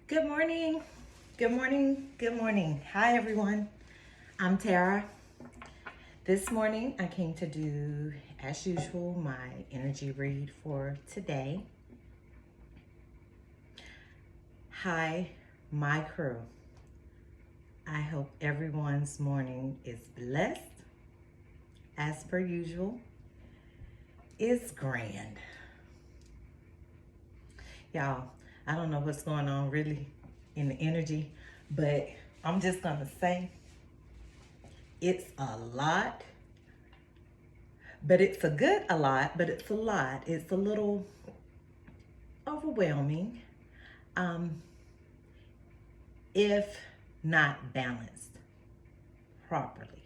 Good morning. Good morning. Good morning. Hi, everyone. I'm Tara. This morning, I came to do, as usual, my energy read for today. Hi, my crew. I hope everyone's morning is blessed. As per usual, it's grand. Y'all, I don't know what's going on really in the energy, but I'm just going to say it's a lot. But it's a good a lot, but it's a lot. It's a little overwhelming if not balanced properly.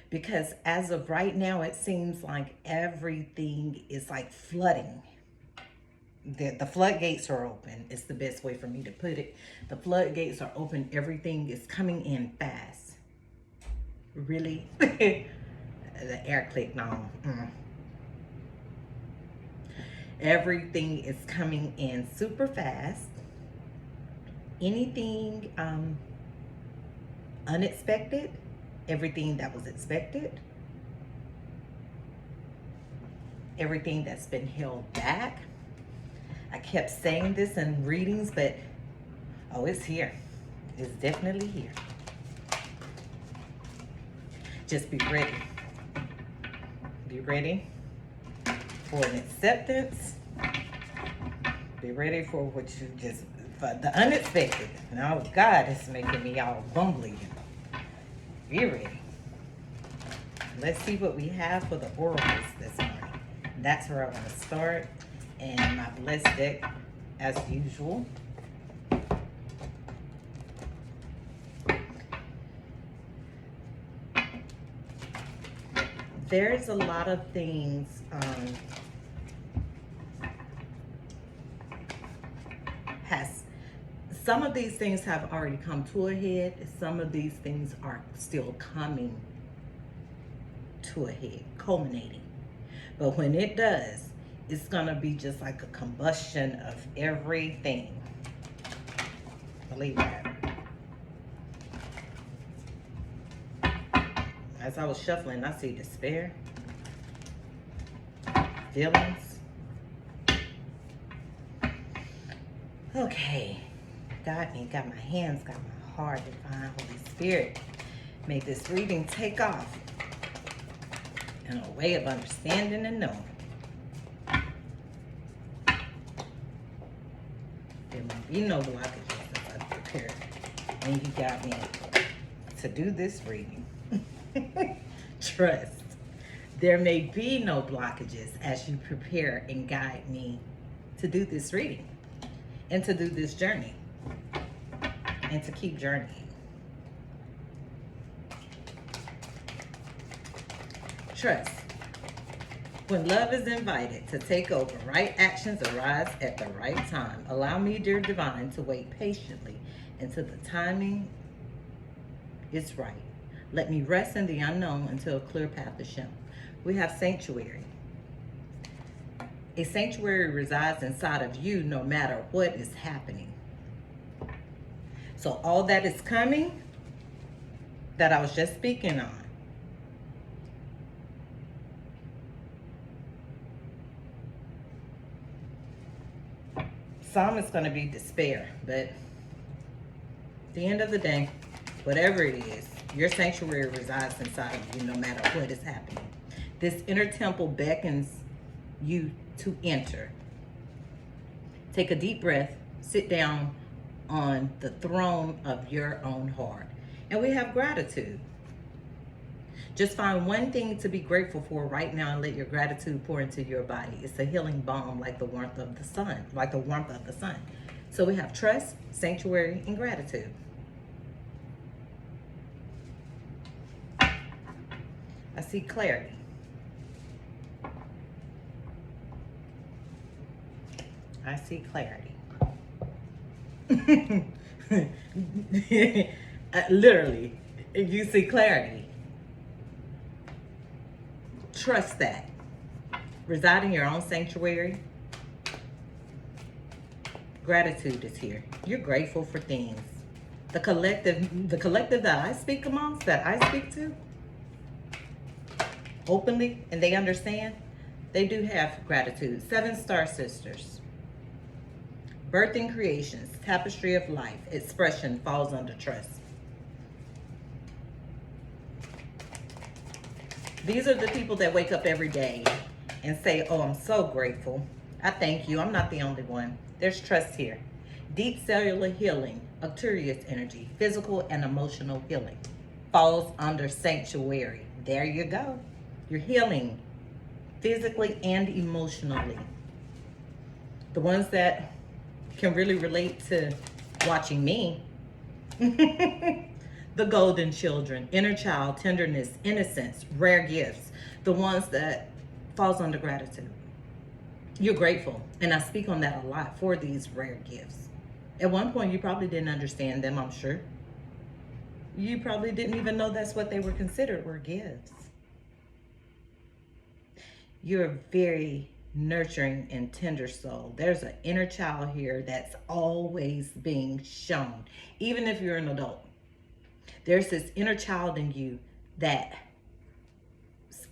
Because as of right now, it seems like everything is like flooding. The floodgates are open. It's the best way for me to put it. The floodgates are open. Everything is coming in fast. Really? The air clicked on. Everything is coming in super fast. Anything unexpected, everything that was expected, everything that's been held back. I kept saying this in readings, but oh, it's here. It's definitely here. Just be ready. Be ready for an acceptance. Be ready for what you just, for the unexpected. Now, God is making me all bumbly. Be ready. Let's see what we have for the oracles this morning. That's where I want to start. And my blessed deck, as usual. There's a lot of things some of these things have already come to a head. Some of these things are still coming to a head, culminating. But when it does, it's gonna be just like a combustion of everything. Believe that. As I was shuffling, I see despair, feelings. Okay, got me, got my hands, got my heart, divine Holy Spirit. May this reading take off in a way of understanding and knowing. There may be no blockages as I prepare. And you got me to do this reading. Trust. There may be no blockages as you prepare and guide me to do this reading and to do this journey and to keep journeying. Trust. When love is invited to take over, right actions arise at the right time. Allow me, dear divine, to wait patiently until the timing is right. Let me rest in the unknown until a clear path is shown. We have sanctuary. A sanctuary resides inside of you no matter what is happening. So all that is coming that I was just speaking on, some is going to be despair, but at the end of the day, whatever it is, your sanctuary resides inside of you no matter what is happening. This inner temple beckons you to enter. Take a deep breath, sit down on the throne of your own heart. And we have gratitude. Just find one thing to be grateful for right now and let your gratitude pour into your body. It's a healing balm like the warmth of the sun, So we have trust, sanctuary, and gratitude. I see clarity. I see clarity. Literally, you see clarity. Trust that. Reside in your own sanctuary. Gratitude is here. You're grateful for things. The collective that I speak amongst, that I speak to openly, and they understand, they do have gratitude. 7-star sisters. Birthing creations, tapestry of life, expression falls under trust. These are the people that wake up every day and say, oh, I'm so grateful. I thank you. I'm not the only one. There's trust here. Deep cellular healing, Arcturus energy, physical and emotional healing falls under sanctuary. There you go. You're healing physically and emotionally. The ones that can really relate to watching me, the golden children, inner child, tenderness, innocence, rare gifts, the ones that falls under gratitude. You're grateful, and I speak on that a lot for these rare gifts. At one point, you probably didn't understand them, I'm sure. You probably didn't even know that's what they were considered, were gifts. You're a very nurturing and tender soul. There's an inner child here that's always being shown, even if you're an adult. There's this inner child in you that's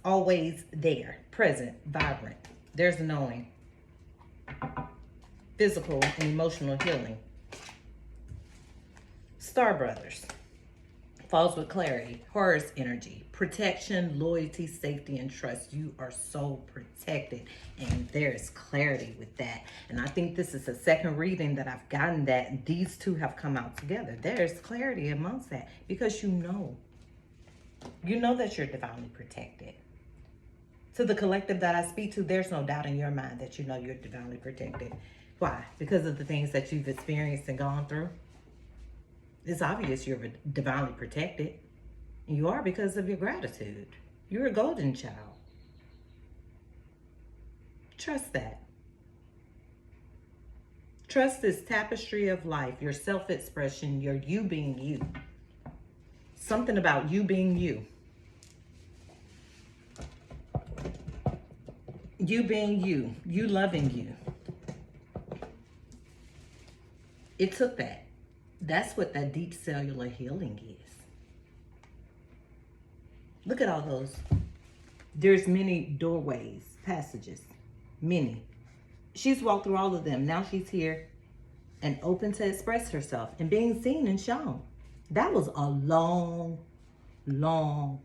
always there, present, vibrant. There's knowing, physical and emotional healing. Star Brothers falls with clarity, Horus energy, protection, loyalty, safety, and trust. You are so protected, and there's clarity with that. And I think this is the second reading that I've gotten that these two have come out together. There's clarity amongst that because you know that you're divinely protected. To the collective that I speak to, there's no doubt in your mind that you know you're divinely protected. Why? Because of the things that you've experienced and gone through. It's obvious you're divinely protected. And you are because of your gratitude. You're a golden child. Trust that. Trust this tapestry of life, your self-expression, your you being you. Something about you being you. You being you. You loving you. It took that. That's what that deep cellular healing is. Look at all those. There's many doorways, passages, many. She's walked through all of them. Now she's here and open to express herself and being seen and shown. That was a long, long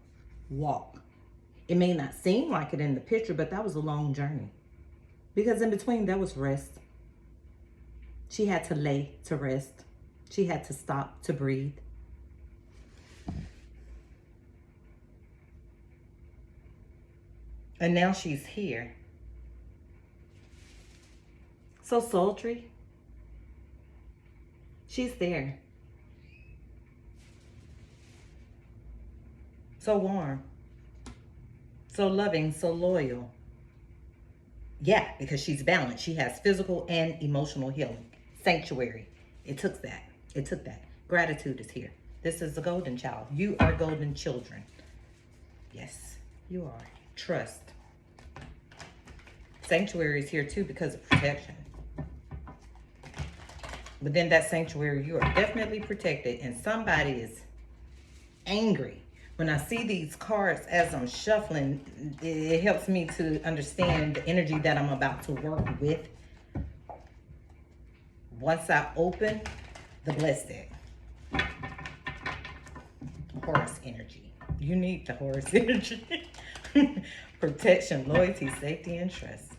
walk. It may not seem like it in the picture, but that was a long journey. Because in between, there was rest. She had to lay to rest. She had to stop to breathe. And now she's here. So sultry. She's there. So warm. So loving, so loyal. Yeah, because she's balanced. She has physical and emotional healing. Sanctuary. It took that. It took that. Gratitude is here. This is the golden child. You are golden children. Yes, you are. Trust. Sanctuary is here too because of protection. Within that sanctuary, you are definitely protected, and somebody is angry. When I see these cards as I'm shuffling, it helps me to understand the energy that I'm about to work with. Once I open the blessed deck, Horus energy. You need the Horus energy. Protection, loyalty, safety, and trust.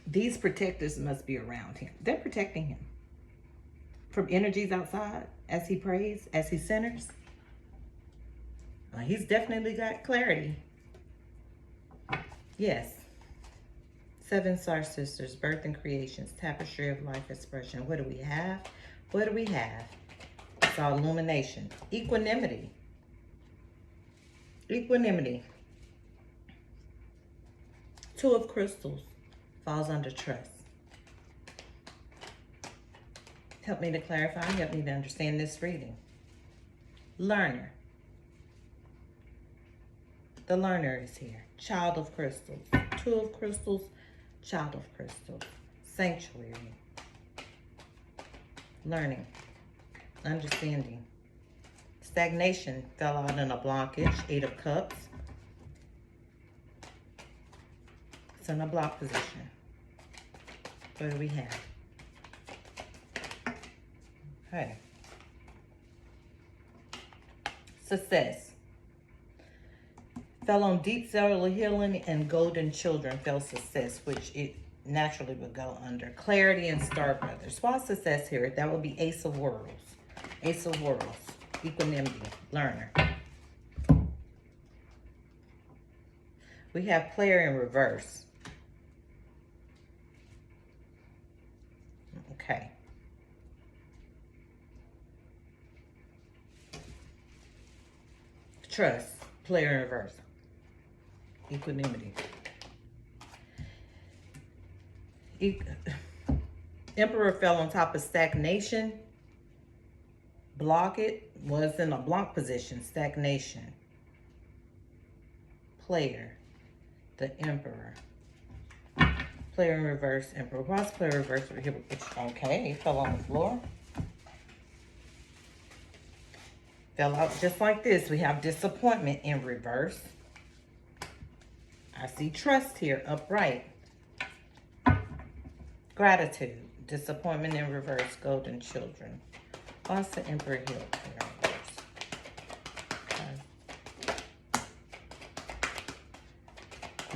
These protectors must be around him. They're protecting him from energies outside as he prays, as he centers. He's definitely got clarity. Yes. 7-star sisters, birth and creations, tapestry of life expression. What do we have? What do we have? It's all illumination. Equanimity. Equanimity. 2 of crystals falls under trust. Help me to clarify, help me to understand this reading. Learner. The learner is here. Child of crystals. Two of Crystals, Child of Crystals, Sanctuary, learning, understanding. Stagnation fell out in a blockage, Eight of Cups. It's in a block position. What do we have? Okay. Success. Fell on deep cellular healing and golden children fell success, which it naturally would go under. Clarity and Star Brothers. Why success here? That would be Ace of Worlds. Ace of Worlds. Equanimity. Learner. We have player in reverse. Okay. Trust. Player in reverse. Equanimity. Emperor fell on top of stagnation. Block it was in a block position. Stagnation. Player. The Emperor. Player in reverse. Emperor. Why's player in reverse? Okay, he fell on the floor. Fell out just like this. We have disappointment in reverse. I see trust here, upright. Gratitude. Disappointment in reverse. Golden children. What's the Emperor here? Okay.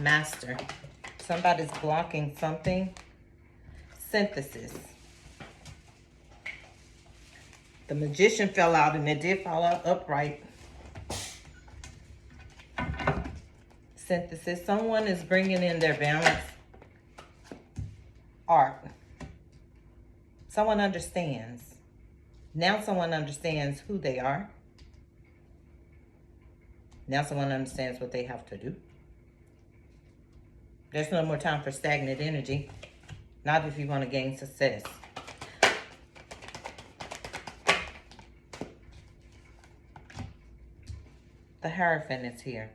Master. Somebody's blocking something. Synthesis. The Magician fell out, and it did fall out upright. Synthesis. Someone is bringing in their balance. Art. Someone understands. Now someone understands who they are. Now someone understands what they have to do. There's no more time for stagnant energy. Not if you want to gain success. The Hierophant is here.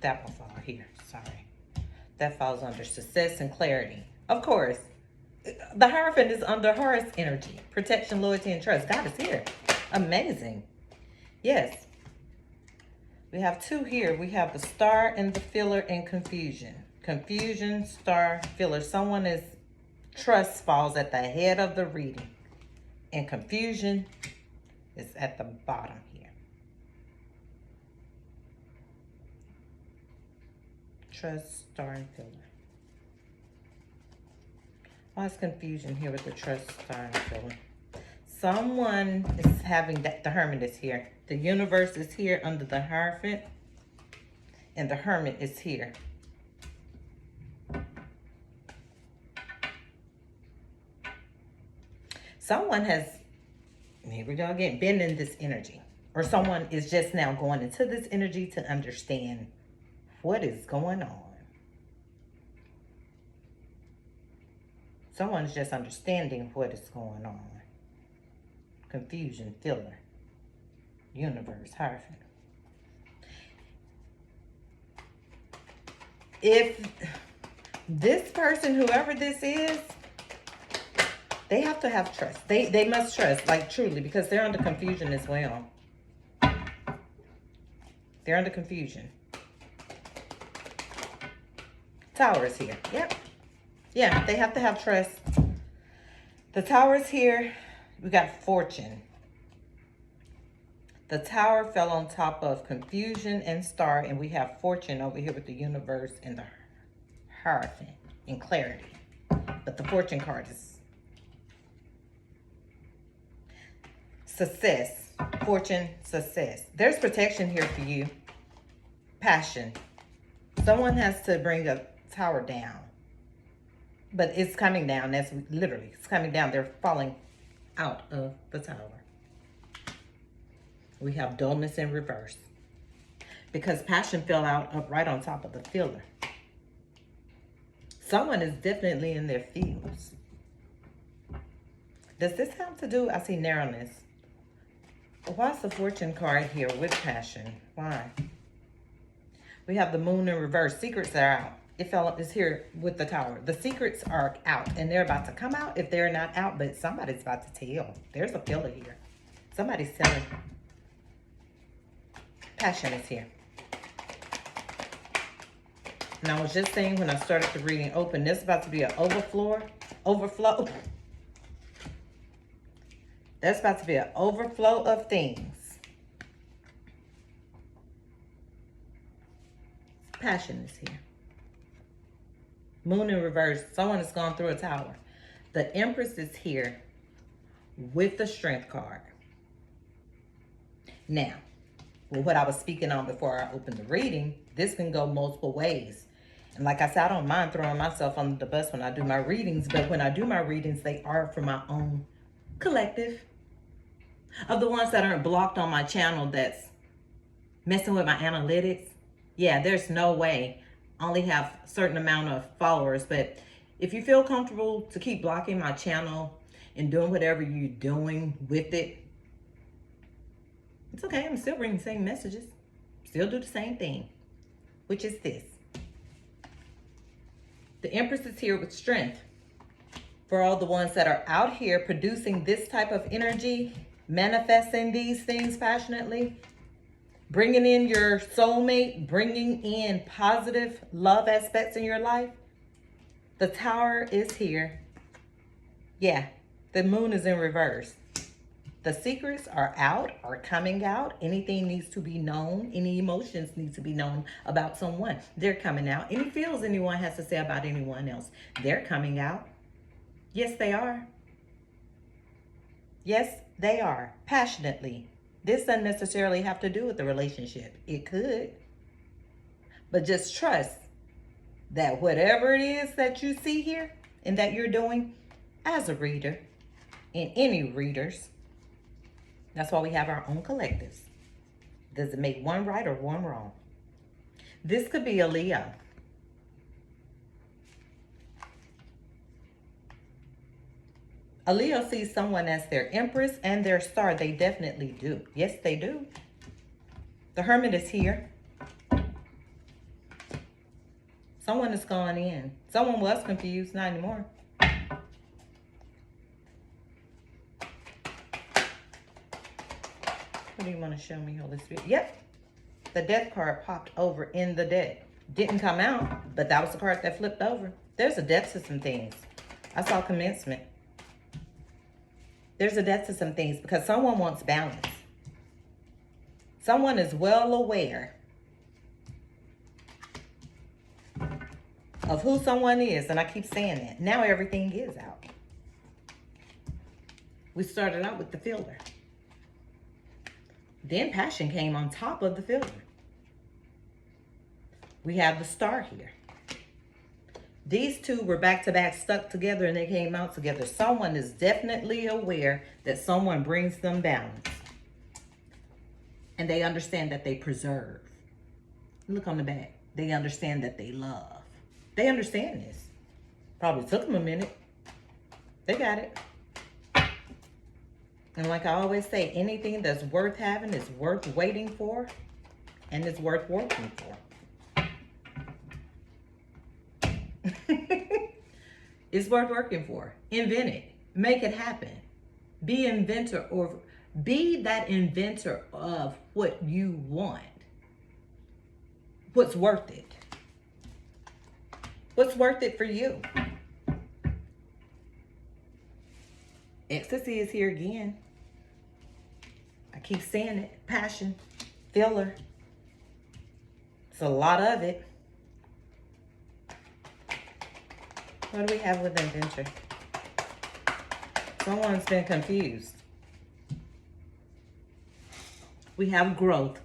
That will fall here. Sorry. That falls under success and clarity. Of course. The Hierophant is under Horus energy. Protection, loyalty, and trust. God is here. Amazing. Yes. We have two here. We have the Star and the Filler and Confusion. Confusion, Star, Filler. Someone is, trust falls at the head of the reading. And confusion is at the bottom here. Trust, Star, and Filler. Why is confusion here with the Trust, Star, and Filler? Someone is having that. The Hermit is here. The Universe is here under the Hierophant. And the Hermit is here. Someone has, here we go again, been in this energy. Or someone is just now going into this energy to understand what is going on. Someone's just understanding what is going on. Confusion, Filler, Universe, Hierophant. If this person, whoever this is, they have to have trust. They must trust, like truly, because they're under confusion as well. They're under confusion. Tower is here. Yep. Yeah, they have to have trust. The Tower is here. We got Fortune. The Tower fell on top of Confusion and Star, and we have Fortune over here with the Universe and the Hierophant and Clarity. But the Fortune card is success. Fortune, success. There's protection here for you. Passion. Someone has to bring a tower down. But it's coming down. That's literally, it's coming down. They're falling out of the tower. We have dullness in reverse. Because passion fell out up right on top of the filler. Someone is definitely in their fields. Does this have to do, I see narrowness. Why's the fortune card here with passion? Why? We have the moon in reverse. Secrets are out. It fell is here with the tower. The secrets are out and they're about to come out if they're not out, but somebody's about to tell. There's a filler here. Somebody's telling. Passion is here. And I was just saying when I started the reading open, this is about to be an overflow. That's about to be an overflow of things. Passion is here. Moon in reverse. Someone has gone through a tower. The Empress is here with the Strength card. Now, well, what I was speaking on before I opened the reading, this can go multiple ways. And like I said, I don't mind throwing myself under the bus when I do my readings, but when I do my readings, they are for my own collective. Of the ones that aren't blocked on my channel that's messing with my analytics, yeah, there's no way. I only have a certain amount of followers, but if you feel comfortable to keep blocking my channel and doing whatever you're doing with it, it's okay. I'm still reading the same messages. Still do the same thing, which is this. The Empress is here with strength. For all the ones that are out here producing this type of energy, manifesting these things passionately, bringing in your soulmate, bringing in positive love aspects in your life, the Tower is here. Yeah, the Moon is in reverse. The secrets are out, are coming out. Anything needs to be known. Any emotions need to be known about someone. They're coming out. Any feels anyone has to say about anyone else, they're coming out. Yes, they are. Yes, they are. Passionately. This doesn't necessarily have to do with the relationship. It could. But just trust that whatever it is that you see here and that you're doing as a reader, and any readers, that's why we have our own collectives. Does it make one right or one wrong? This could be a Leo. A Leo sees someone as their Empress and their star. They definitely do. Yes, they do. The Hermit is here. Someone is going in. Someone was confused, not anymore. What do you want to show me, Holy Spirit? Yep. The Death card popped over in the deck. Didn't come out, but that was the card that flipped over. There's a death to some things. I saw commencement. There's a death to some things because someone wants balance. Someone is well aware of who someone is, and I keep saying that. Now everything is out. We started out with the filler. Then passion came on top of the filler. We have the star here. These two were back-to-back stuck together and they came out together. Someone is definitely aware that someone brings them balance. And they understand that they preserve. Look on the back. They understand that they love. They understand this. Probably took them a minute. They got it. And like I always say, anything that's worth having is worth waiting for and it's worth working for. It's worth working for. Invent it. Make it happen. Be inventor or be that inventor of what you want. What's worth it? What's worth it for you? Ecstasy is here again. I keep saying it. Passion. Filler. It's a lot of it. What do we have with adventure? Someone's been confused. We have growth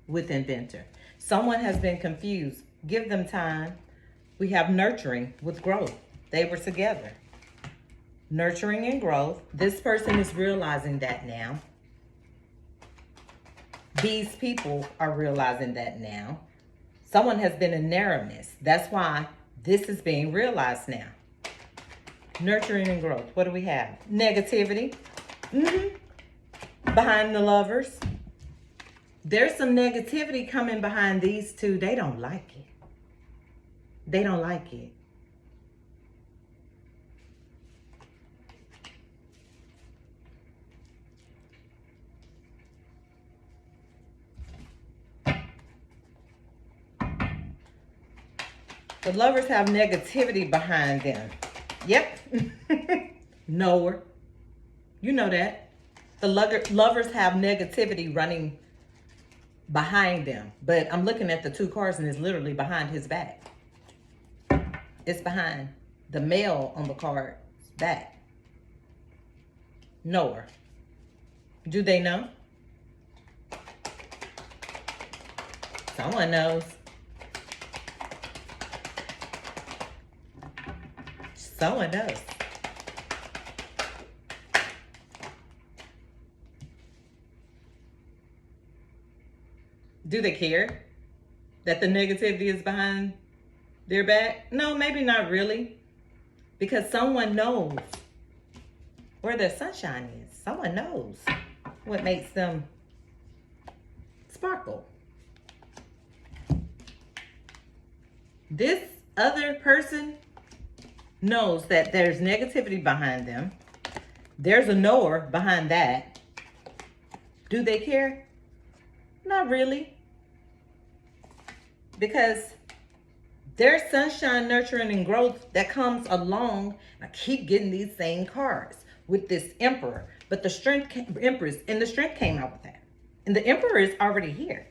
with inventor. Someone has been confused. Give them time. We have nurturing with growth. They were together. Nurturing and growth. This person is realizing that now. These people are realizing that now. Someone has been in narrowness. That's why this is being realized now. Nurturing and growth. What do we have? Negativity. behind the Lovers. There's some negativity coming behind these two. They don't like it. They don't like it. The Lovers have negativity behind them. Yep. Knower. You know that. The Lovers have negativity running behind them. But I'm looking at the two cards and it's literally behind his back. It's behind the male on the card's back. Knower. Do they know? Someone knows. Someone knows. Do they care that the negativity is behind their back? No, maybe not really. Because someone knows where their sunshine is. Someone knows what makes them sparkle. This other person knows that there's negativity behind them. There's a knower behind that. Do they care? Not really. Because there's sunshine, nurturing, and growth that comes along. I keep getting these same cards with this Emperor. But the Strength, Empress, and the Strength came out with that. And the Emperor is already here.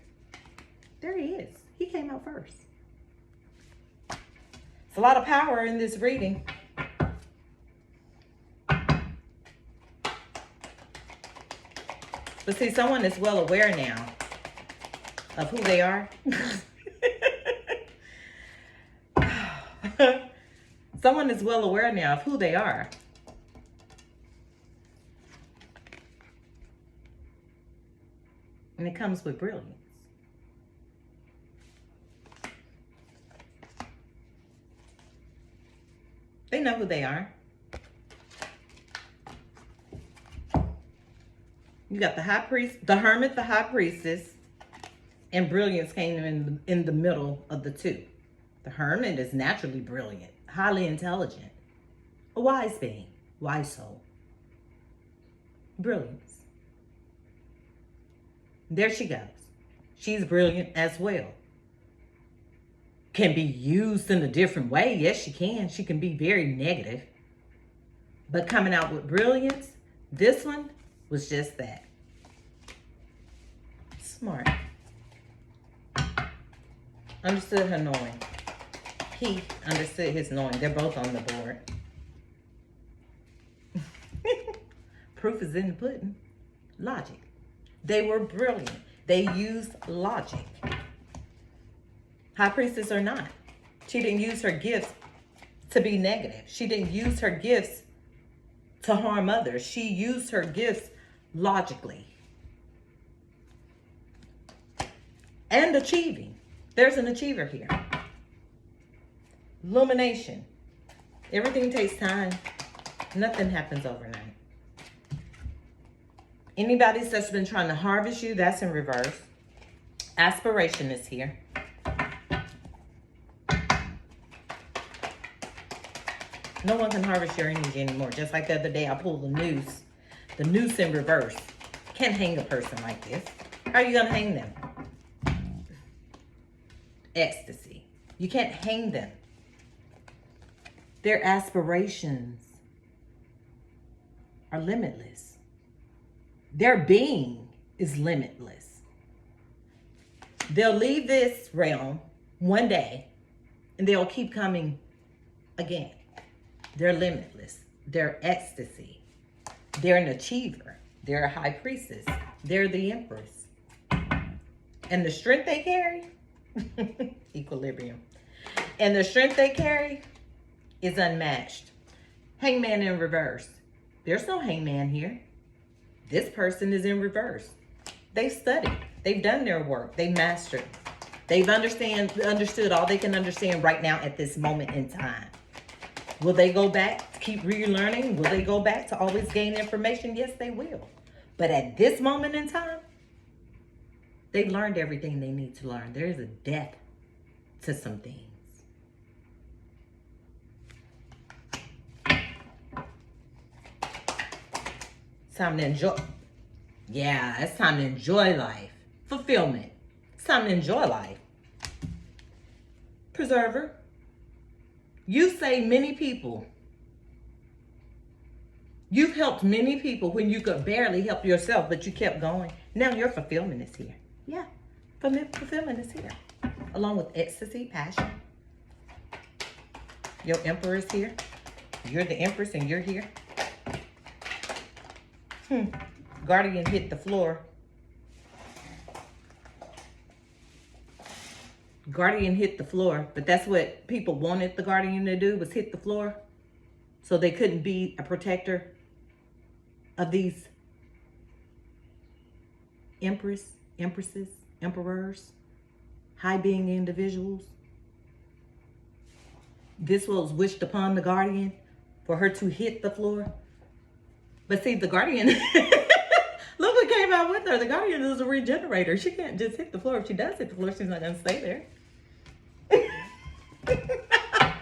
There he is. He came out first. It's a lot of power in this reading. But see, someone is well aware now of who they are. Someone is well aware now of who they are. And it comes with brilliance. They know who they are. You got the High Priest, the Hermit, the High Priestess, and brilliance came in the middle of the two. The Hermit is naturally brilliant, highly intelligent, a wise being, wise soul. Brilliance. There she goes. She's brilliant as well. Can be used in a different way. Yes, she can. She can be very negative. But coming out with brilliance, this one was just that. Smart. Understood her knowing. He understood his knowing. They're both on the board. Proof is in the pudding. Logic. They were brilliant. They used logic. High Priestess or not, she didn't use her gifts to be negative. She didn't use her gifts to harm others. She used her gifts logically. And achieving. There's an achiever here. Illumination. Everything takes time. Nothing happens overnight. Anybody that's been trying to harvest you, that's in reverse. Aspiration is here. No one can harvest your energy anymore. Just like the other day, I pulled the noose. The noose in reverse. Can't hang a person like this. How are you going to hang them? Ecstasy. You can't hang them. Their aspirations are limitless. Their being is limitless. They'll leave this realm one day and they'll keep coming again. They're limitless. They're ecstasy. They're an achiever. They're a high priestess. They're the empress. And the strength they carry, equilibrium. And the strength they carry is unmatched. Hangman in reverse. There's no hangman here. This person is in reverse. They've studied. They've done their work. They mastered. They've understood all they can understand right now at this moment in time. Will they go back to keep relearning? Will they go back to always gain information? Yes, they will. But at this moment in time, they've learned everything they need to learn. There is a depth to some things. It's time to enjoy. Yeah, it's time to enjoy life. Fulfillment. It's time to enjoy life. Preserver. You saved many people. You've helped many people when you could barely help yourself, but you kept going. Now your fulfillment is here. Yeah, fulfillment is here. Along with ecstasy, passion. Your emperor is here. You're the empress and you're here. Guardian hit the floor. Guardian hit the floor, but that's what people wanted the Guardian to do, was hit the floor. So they couldn't be a protector of these empresses, emperors, high being individuals. This was wished upon the Guardian for her to hit the floor. But see, the Guardian, look what came out with her. The Guardian is a regenerator. She can't just hit the floor. If she does hit the floor, she's not going to stay there.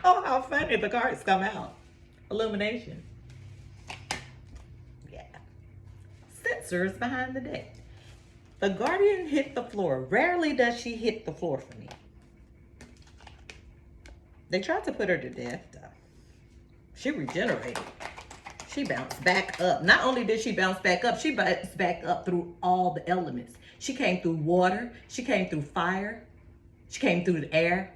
Oh, how funny the cards come out. Illumination. Yeah. Sensors behind the deck. The Guardian hit the floor. Rarely does she hit the floor for me. They tried to put her to death, though. She regenerated. She bounced back up. Not only did she bounce back up, she bounced back up through all the elements. She came through water. She came through fire. She came through the air.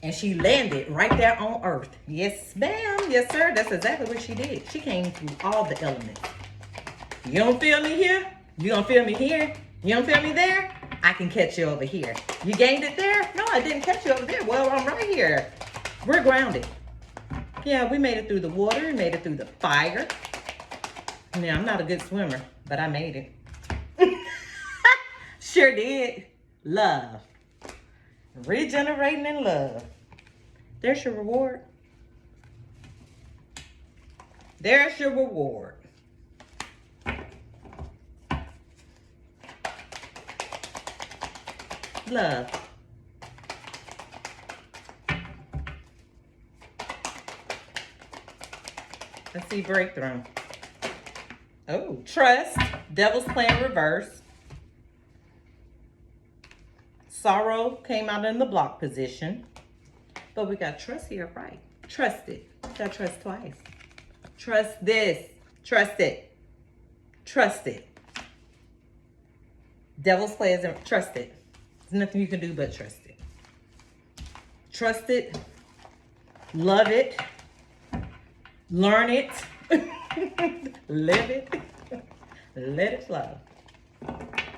And she landed right there on Earth. Yes, ma'am. Yes, sir. That's exactly what she did. She came through all the elements. You don't feel me here? You don't feel me here? You don't feel me there? I can catch you over here. You gained it there? No, I didn't catch you over there. Well, I'm right here. We're grounded. Yeah, we made it through the water. We made it through the fire. Now, I'm not a good swimmer, but I made it. Sure did. Love. Regenerating in love. There's your reward. There's your reward. Love. Let's see breakthrough. Oh, trust. Devil's plan reverse. Sorrow came out in the block position. But we got trust here, right? Trust it. Got trust twice. Trust this. Trust it. Trust it. Devil's plan is trust it. There's nothing you can do but trust it. Trust it. Love it. Learn it. Live it. Let it flow.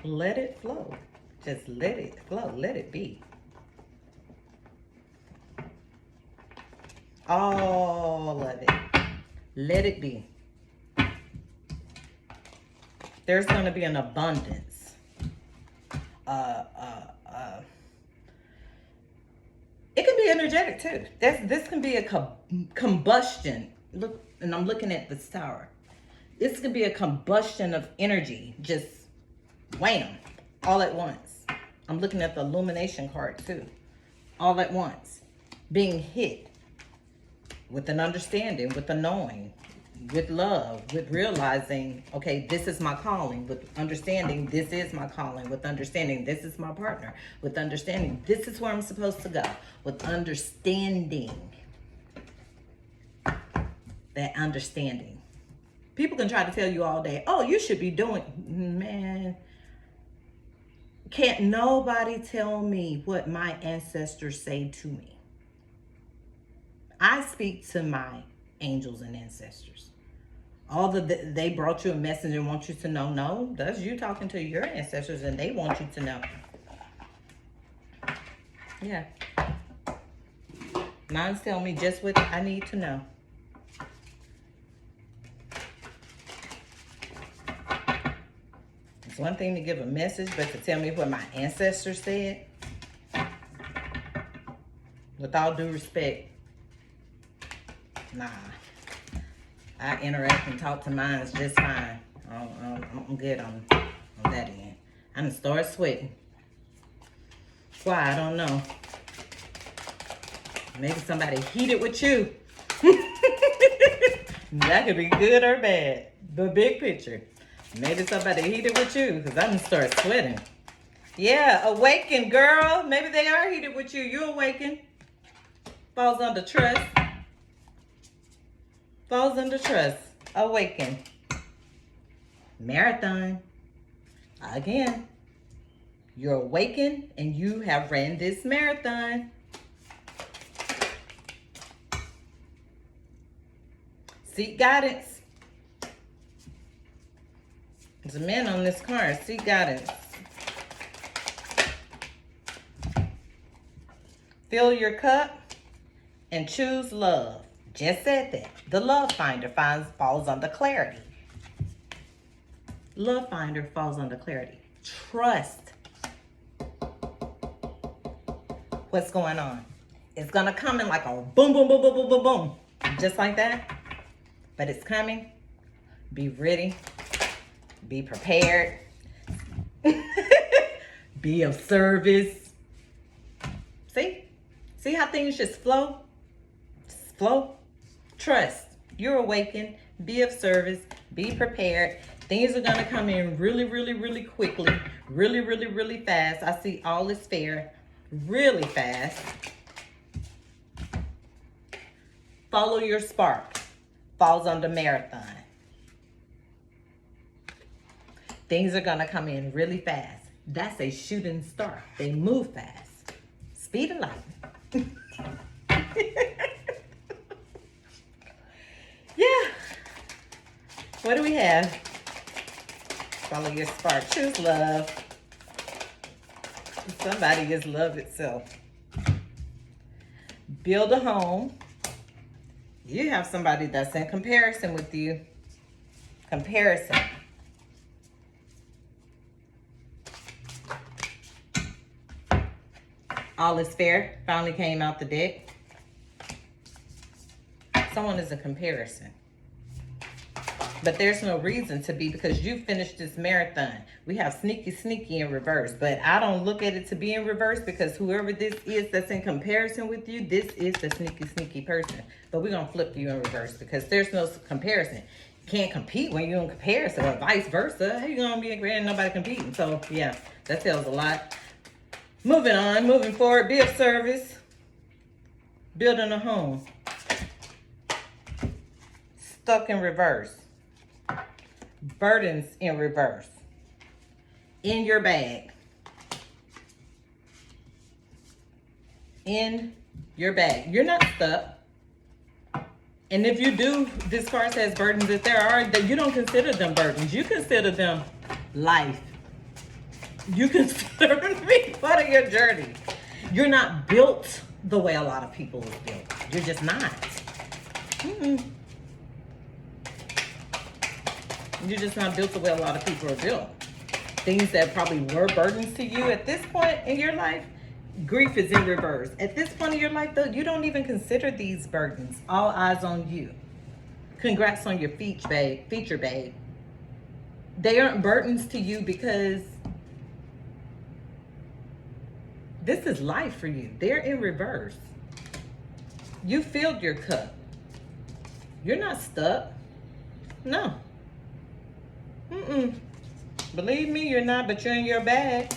Let it flow. Just let it flow. Let it be. All of it. Let it be. There's going to be an abundance. It can be energetic too. This can be a combustion. Look, and I'm looking at this tower. This could be a combustion of energy. Just wham, all at once. I'm looking at the illumination card too. All at once. Being hit with an understanding, with a knowing, with love, with realizing, okay, this is my calling, with understanding, this is my calling, with understanding, this is my partner, with understanding, this is where I'm supposed to go, with understanding. That understanding. People can try to tell you all day, oh, you should be doing, man, can't nobody tell me what my ancestors say to me. I speak to my angels and ancestors. They brought you a message and want you to know, no, that's you talking to your ancestors and they want you to know. Yeah. Mine's telling me just what I need to know. It's one thing to give a message, but to tell me what my ancestors said, with all due respect, nah. I interact and talk to mine just fine. I'm good on that end. I done started sweating. Why? I don't know. Maybe somebody heated with you. That could be good or bad. The big picture. Maybe somebody heated with you, because I done started sweating. Yeah, awaken, girl. Maybe they are heated with you. You awaken. Falls under trust. Falls under trust. Awaken. Marathon. Again. You're awakened and you have ran this marathon. Seek guidance. There's a man on this card. Seek guidance. Fill your cup and choose love. Just said that. The love finder falls under clarity. Love finder falls under clarity. Trust what's going on. It's going to come in like a boom, boom, boom, boom, boom, boom, boom. Just like that. But it's coming. Be ready. Be prepared. Be of service. See? See how things just flow? Just flow. Trust. You're awakened. Be of service. Be prepared. Things are going to come in really, really, really quickly. Really, really, really fast. I see all is fair. Really fast. Follow your spark. Falls under marathon. Things are going to come in really fast. That's a shooting star. They move fast. Speed of light. Yeah. What do we have? Follow your spark. Choose love. Somebody is love itself. Build a home. You have somebody that's in comparison with you. Comparison. All is fair. Finally came out the deck. Someone is a comparison. But there's no reason to be, because you finished this marathon. We have sneaky, sneaky in reverse. But I don't look at it to be in reverse, because whoever this is that's in comparison with you, this is the sneaky, sneaky person. But we're going to flip you in reverse, because there's no comparison. You can't compete when you're in comparison, or vice versa. How you going to be agreeing nobody competing? So, yeah, that tells a lot. Moving on, moving forward. Be of service. Building a home. Stuck in reverse. Burdens in reverse. In your bag. In your bag. You're not stuck. And if you do, this card says burdens. If there are, that you don't consider them burdens. You consider them life. You consider them to be part of your journey. You're not built the way a lot of people are built. You're just not. You're just not built the way a lot of people are built. Things that probably were burdens to you at this point in your life, grief is in reverse. At this point in your life, though, you don't even consider these burdens. All eyes on you. Congrats on your feature, babe. They aren't burdens to you because this is life for you. They're in reverse. You filled your cup. You're not stuck. No. Believe me, you're not, but you're in your bag.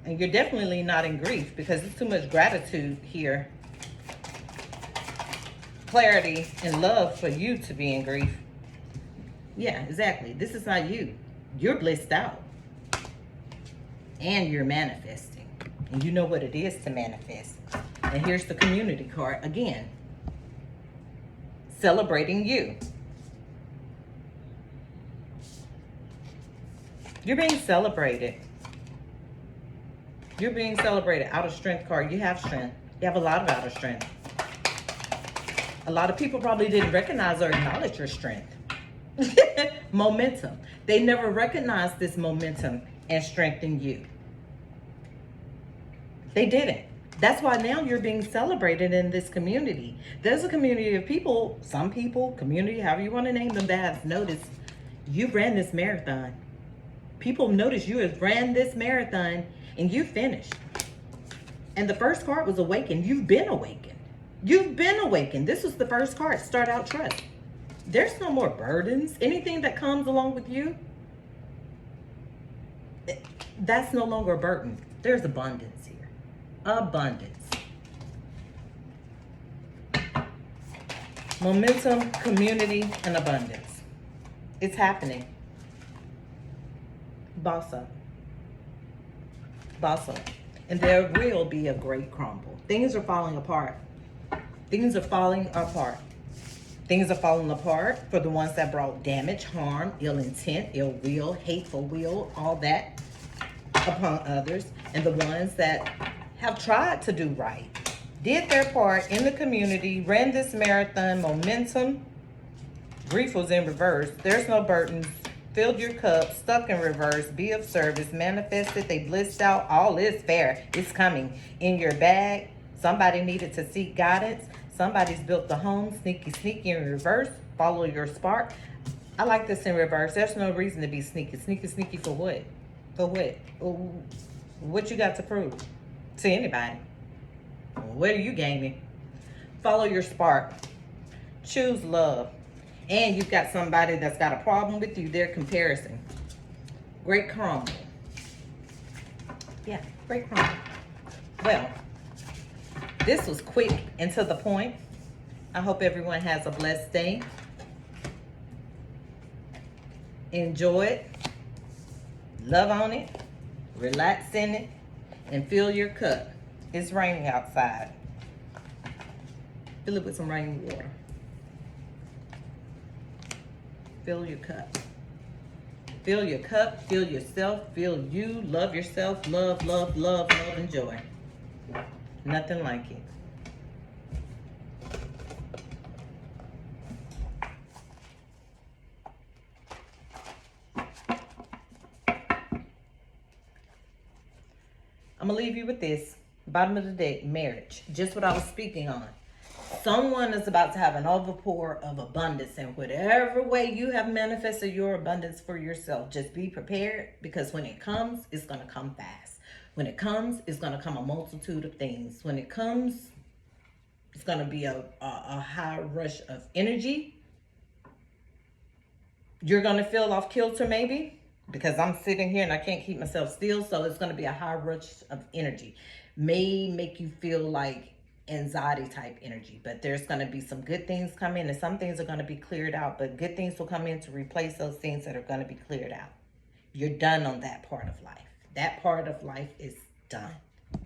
And you're definitely not in grief, because it's too much gratitude here. Clarity and love for you to be in grief. Yeah, exactly. This is not you. You're blissed out. And you're manifesting. And you know what it is to manifest. And here's the community card again. Celebrating you. You're being celebrated. You're being celebrated. Outer strength card. You have strength. You have a lot of outer strength. A lot of people probably didn't recognize or acknowledge your strength. Momentum. They never recognized this momentum and strength in you. They didn't. That's why now you're being celebrated in this community. There's a community of people, some people, community, however you want to name them, that have noticed You ran this marathon. People notice you have ran this marathon and you finished. And the first card was awakened. You've been awakened. You've been awakened. This was the first card. Start out trust. There's no more burdens. Anything that comes along with you, that's no longer a burden. There's abundance here. Abundance. Momentum, community, and abundance. It's happening. Boss up. Boss up. And there will be a great crumble. Things are falling apart. Things are falling apart. Things are falling apart for the ones that brought damage, harm, ill intent, ill will, hateful will, all that upon others. And the ones that have tried to do right, did their part in the community, ran this marathon, momentum. Grief was in reverse. There's no burdens. Filled your cup, stuck in reverse, be of service, manifested, they blissed out, all is fair. It's coming in your bag. Somebody needed to seek guidance. Somebody's built the home, sneaky in reverse. Follow your spark. I like this in reverse. There's no reason to be sneaky. Sneaky for what? For what? What you got to prove to anybody? What are you gaining? Follow your spark. Choose love. And you've got somebody that's got a problem with you. They're comparison. Great crumble. Yeah, great crumble. Well, this was quick and to the point. I hope everyone has a blessed day. Enjoy it. Love on it. Relax in it. And fill your cup. It's raining outside. Fill it with some rainwater. Fill your cup. Fill your cup. Fill yourself. Fill you. Love yourself. Love, love, love, love, and joy. Nothing like it. I'm going to leave you with this. Bottom of the deck, marriage. Just what I was speaking on. Someone is about to have an overpour of abundance, and whatever way you have manifested your abundance for yourself, just be prepared, because when it comes, it's going to come fast. When it comes, it's going to come a multitude of things. When it comes, it's going to be a high rush of energy. You're going to feel off kilter maybe, because I'm sitting here and I can't keep myself still. So it's going to be a high rush of energy. May make you feel like anxiety type energy, but there's going to be some good things come in, and some things are going to be cleared out, but good things will come in to replace those things that are going to be cleared out. You're done on that part of life. That part of life is done.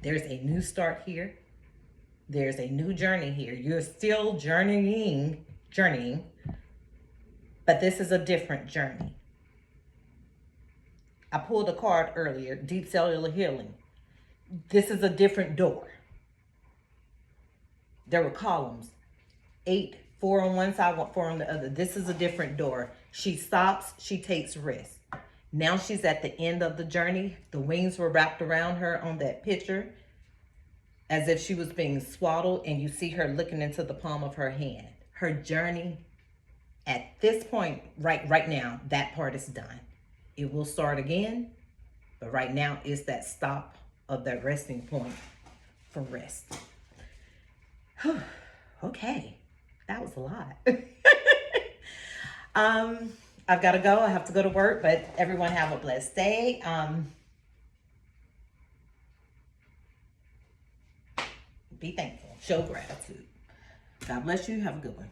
There's a new start here. There's a new journey here. You're still journeying, but this is a different journey. I pulled a card earlier, deep cellular healing. This is a different door. There were columns, 8, 4 on one side, 4 on the other. This is a different door. She stops, she takes risks. Now she's at the end of the journey. The wings were wrapped around her on that picture as if she was being swaddled, and you see her looking into the palm of her hand. Her journey at this point, right now, that part is done. It will start again, but right now is that stop of that resting point for rest. Okay, that was a lot. I've got to go. I have to go to work, but everyone have a blessed day. Be thankful. Show gratitude. God bless you. Have a good one.